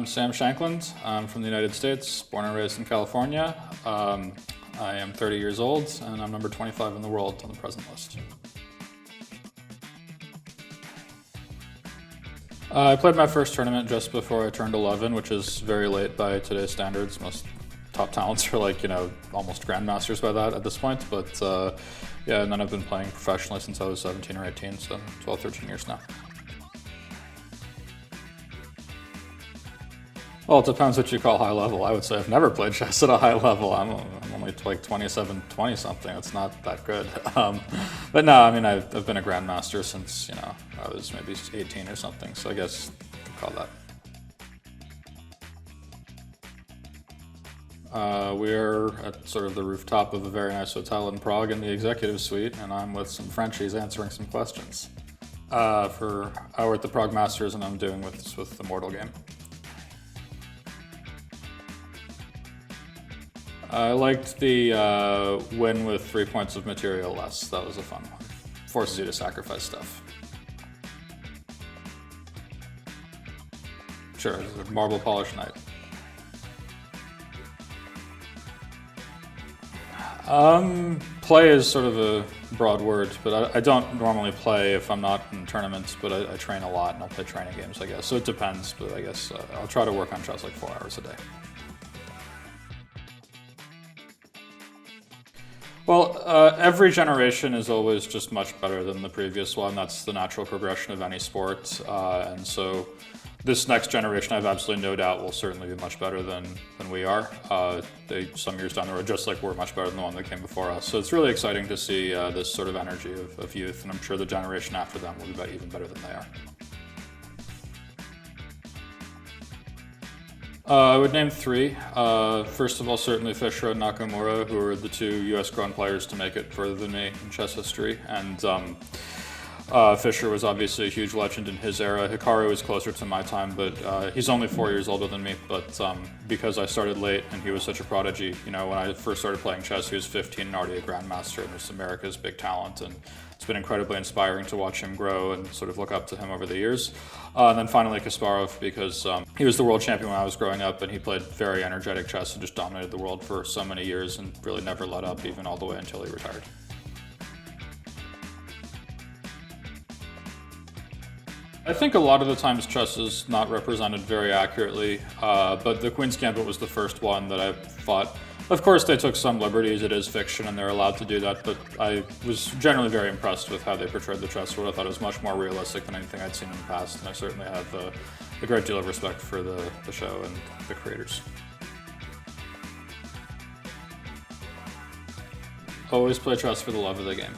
Sam Shankland. I'm from the United States, born and raised in California. I am 30 years old, and I'm number 25 in the world on the present list. I played my first tournament just before I turned 11, which is very late by today's standards. Most top talents are like, almost grandmasters by that at this point. But yeah, and then I've been playing professionally since I was 17 or 18, so 12, 13 years now. Well, it depends what you call high level. I would say I've never played chess at a high level. I'm only like 27, 20 something. It's not that good. But no, I mean, I've been a grandmaster since, I was maybe 18 or something. So I guess you could call that. We're at sort of the rooftop of a very nice hotel in Prague in the executive suite, and I'm with some Frenchies answering some questions. We're at the Prague Masters, and I'm doing with Immortal Game. I liked the win with 3 points of material less. That was a fun one. Forces you to sacrifice stuff. Sure, marble polish knight. Play is sort of a broad word, but I don't normally play if I'm not in tournaments, but I train a lot and I'll play training games, I guess. So it depends, but I guess I'll try to work on chess like 4 hours a day. Well, every generation is always just much better than the previous one. That's the natural progression of any sport. And so this next generation, I have absolutely no doubt, will certainly be much better than we are. Some years down the road, just like we're much better than the one that came before us. So it's really exciting to see this sort of energy of youth, and I'm sure the generation after them will be even better than they are. I would name 3. First of all, certainly Fischer and Nakamura, who are the 2 U.S. grown players to make it further than me in chess history. And Fischer was obviously a huge legend in his era. Hikaru is closer to my time, but he's only 4 years older than me. But because I started late and he was such a prodigy, when I first started playing chess, he was 15 and already a grandmaster and was America's big talent. And it's been incredibly inspiring to watch him grow and sort of look up to him over the years. And then finally Kasparov, because he was the world champion when I was growing up, and he played very energetic chess and just dominated the world for so many years and really never let up, even all the way until he retired. I think a lot of the times chess is not represented very accurately, but the Queen's Gambit was the first one that I thought. Of course, they took some liberties. It is fiction, and they're allowed to do that, but I was generally very impressed with how they portrayed the chess world. I thought it was much more realistic than anything I'd seen in the past, and I certainly have a great deal of respect for the show and the creators. Always play chess for the love of the game.